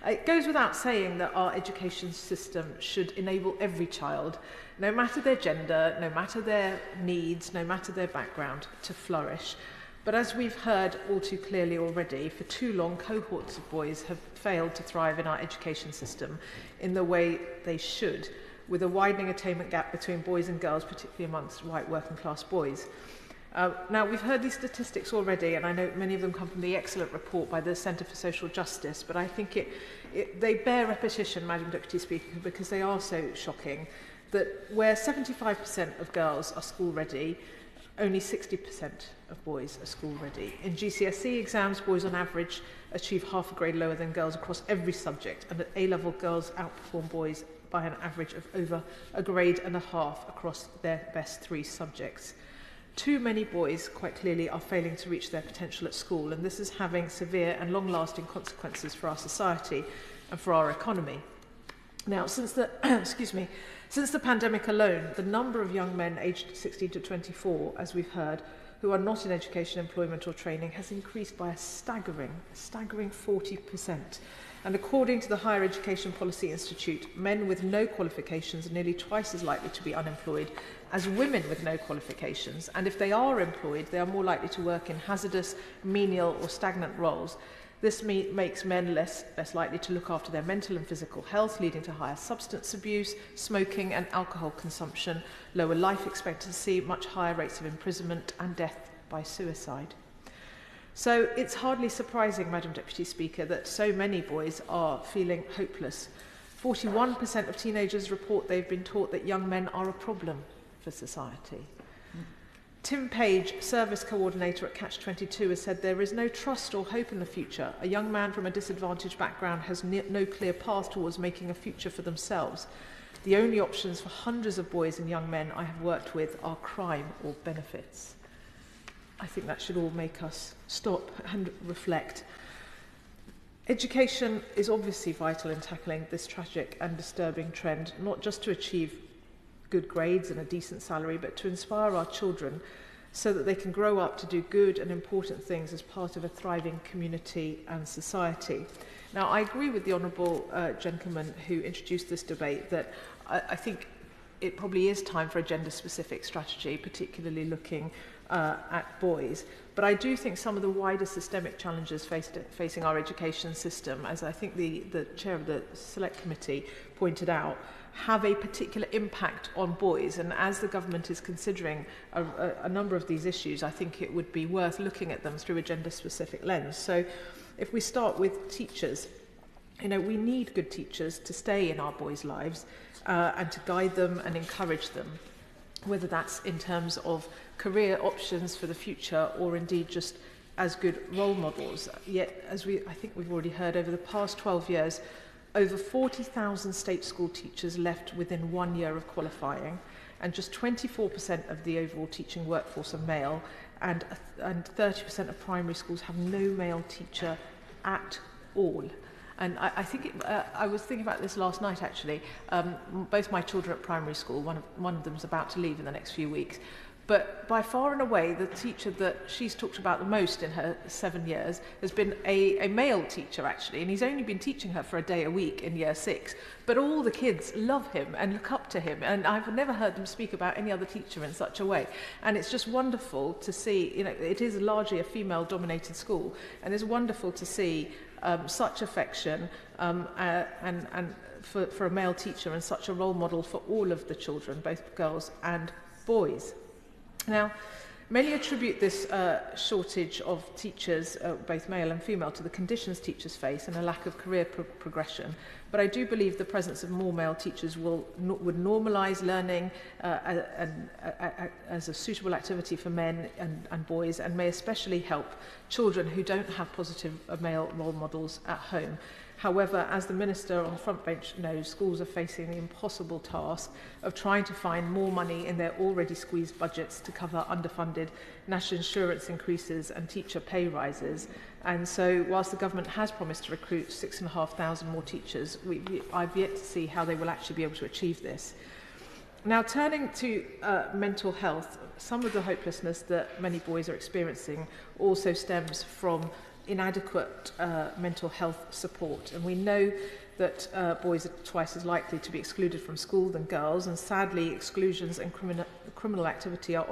It goes without saying that our education system should enable every child, no matter their gender, no matter their needs, no matter their background, to flourish. But as we've heard all too clearly already, for too long cohorts of boys have failed to thrive in our education system in the way they should, with a widening attainment gap between boys and girls, particularly amongst white working class boys. Now, we've heard these statistics already, and I know many of them come from the excellent report by the Centre for Social Justice, but I think they bear repetition, Madam Deputy Speaker, because they are so shocking, that where 75% of girls are school ready, only 60% of boys are school ready. In GCSE exams, boys on average achieve half a grade lower than girls across every subject, and at A-level, girls outperform boys by an average of over a grade and a half across their best 3 subjects. Too many boys, quite clearly, are failing to reach their potential at school, and this is having severe and long-lasting consequences for our society and for our economy. Now, since the since the pandemic alone, the number of young men aged 16 to 24, as we've heard, who are not in education, employment or training, has increased by a staggering 40%. And according to the Higher Education Policy Institute, men with no qualifications are nearly twice as likely to be unemployed as women with no qualifications. And if they are employed, they are more likely to work in hazardous, menial or stagnant roles. This makes men less likely to look after their mental and physical health, leading to higher substance abuse, smoking and alcohol consumption, lower life expectancy, much higher rates of imprisonment and death by suicide. So it's hardly surprising, Madam Deputy Speaker, that so many boys are feeling hopeless. 41% of teenagers report they've been taught that young men are a problem for society. Tim Page, Service Coordinator at Catch 22, has said there is no trust or hope in the future. A young man from a disadvantaged background has no clear path towards making a future for themselves. The only options for hundreds of boys and young men I have worked with are crime or benefits. I think that should all make us stop and reflect. Education is obviously vital in tackling this tragic and disturbing trend, not just to achieve good grades and a decent salary, but to inspire our children so that they can grow up to do good and important things as part of a thriving community and society. Now, I agree with the Honourable gentleman who introduced this debate that I think it probably is time for a gender-specific strategy, particularly looking at boys. But I do think some of the wider systemic challenges facing our education system, as I think the chair of the Select Committee pointed out, have a particular impact on boys. And as the government is considering a number of these issues, I think it would be worth looking at them through a gender-specific lens. So if we start with teachers, we need good teachers to stay in our boys' lives and to guide them and encourage them, whether that's in terms of career options for the future or indeed just as good role models. Yet, as I think we've already heard, over the past 12 years, over 40,000 state school teachers left within 1 year of qualifying, and just 24% of the overall teaching workforce are male, and 30% of primary schools have no male teacher at all. And I think I was thinking about this last night, actually. Both my children at primary school, one of them's about to leave in the next few weeks. But by far and away, the teacher that she's talked about the most in her 7 years has been a male teacher, actually. And he's only been teaching her for a day a week in year 6. But all the kids love him and look up to him. And I've never heard them speak about any other teacher in such a way. And it's just wonderful to see, it is largely a female-dominated school. And it's wonderful to see such affection and for a male teacher and such a role model for all of the children, both girls and boys. Now, many attribute this shortage of teachers, both male and female, to the conditions teachers face and a lack of career progression. But I do believe the presence of more male teachers would normalise learning as a suitable activity for men and boys, and may especially help children who don't have positive male role models at home. However, as the Minister on the front bench knows, schools are facing the impossible task of trying to find more money in their already squeezed budgets to cover underfunded national insurance increases and teacher pay rises. And so, whilst the government has promised to recruit 6,500 more teachers, I've yet to see how they will actually be able to achieve this. Now, turning to mental health, some of the hopelessness that many boys are experiencing also stems from inadequate mental health support. And we know that boys are twice as likely to be excluded from school than girls, and sadly exclusions and criminal activity are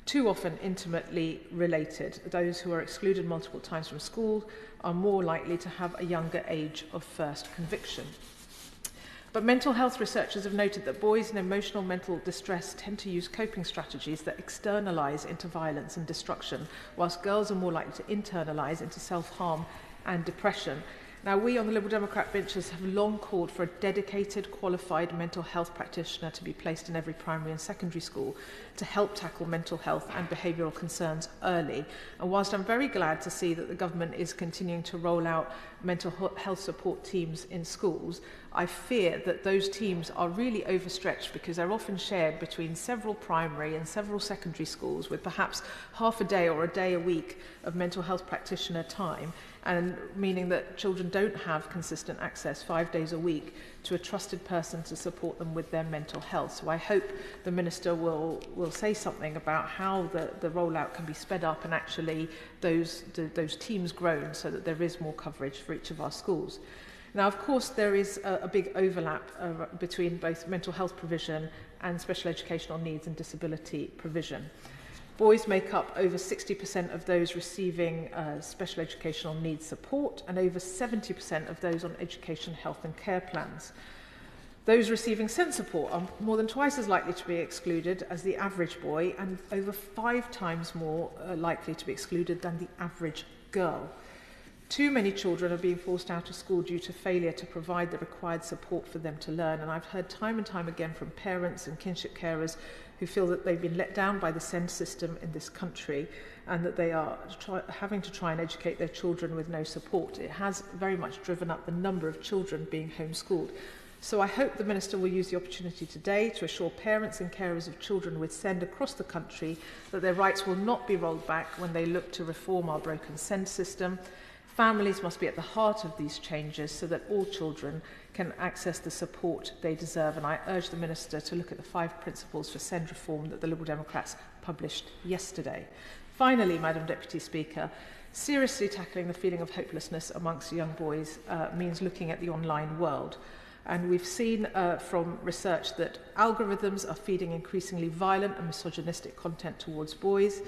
too often intimately related. Those who are excluded multiple times from school are more likely to have a younger age of first conviction. But mental health researchers have noted that boys in emotional mental distress tend to use coping strategies that externalise into violence and destruction, whilst girls are more likely to internalise into self-harm and depression. Now, we on the Liberal Democrat benches have long called for a dedicated, qualified mental health practitioner to be placed in every primary and secondary school to help tackle mental health and behavioural concerns early. And whilst I'm very glad to see that the government is continuing to roll out mental health support teams in schools, I fear that those teams are really overstretched because they're often shared between several primary and several secondary schools with perhaps half a day or a day a week of mental health practitioner time, and meaning that children don't have consistent access 5 days a week to a trusted person to support them with their mental health. So I hope the Minister will say something about how the rollout can be sped up and actually those teams grown so that there is more coverage for each of our schools. Now, of course, there is a big overlap between both mental health provision and special educational needs and disability provision. Boys make up over 60% of those receiving special educational needs support and over 70% of those on education, health and care plans. Those receiving SEND support are more than twice as likely to be excluded as the average boy and over 5 times more likely to be excluded than the average girl. Too many children are being forced out of school due to failure to provide the required support for them to learn, and I've heard time and time again from parents and kinship carers who feel that they've been let down by the SEND system in this country and that they are having to try and educate their children with no support. It has very much driven up the number of children being homeschooled. So I hope the Minister will use the opportunity today to assure parents and carers of children with SEND across the country that their rights will not be rolled back when they look to reform our broken SEND system. Families must be at the heart of these changes so that all children can access the support they deserve, and I urge the Minister to look at the 5 principles for SEND reform that the Liberal Democrats published yesterday. Finally, Madam Deputy Speaker, seriously tackling the feeling of hopelessness amongst young boys means looking at the online world. And we've seen from research that algorithms are feeding increasingly violent and misogynistic content towards boys.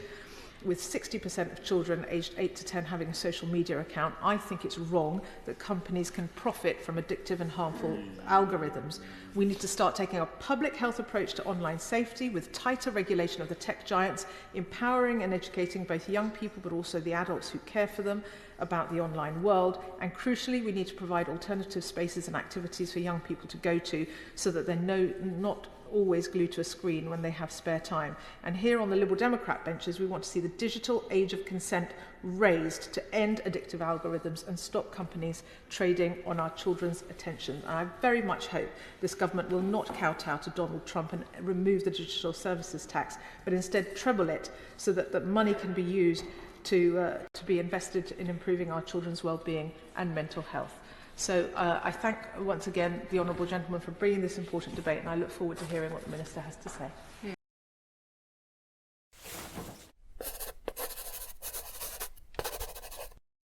With 60% of children aged 8 to 10 having a social media account, I think it's wrong that companies can profit from addictive and harmful algorithms. We need to start taking a public health approach to online safety with tighter regulation of the tech giants, empowering and educating both young people but also the adults who care for them about the online world. And crucially, we need to provide alternative spaces and activities for young people to go to so that they're not always glued to a screen when they have spare time. And here on the Liberal Democrat benches, we want to see the digital age of consent raised to end addictive algorithms and stop companies trading on our children's attention. And I very much hope this government will not kowtow to Donald Trump and remove the digital services tax, but instead treble it so that the money can be used to be invested in improving our children's well-being and mental health. So I thank once again the Honourable Gentleman for bringing this important debate, and I look forward to hearing what the Minister has to say.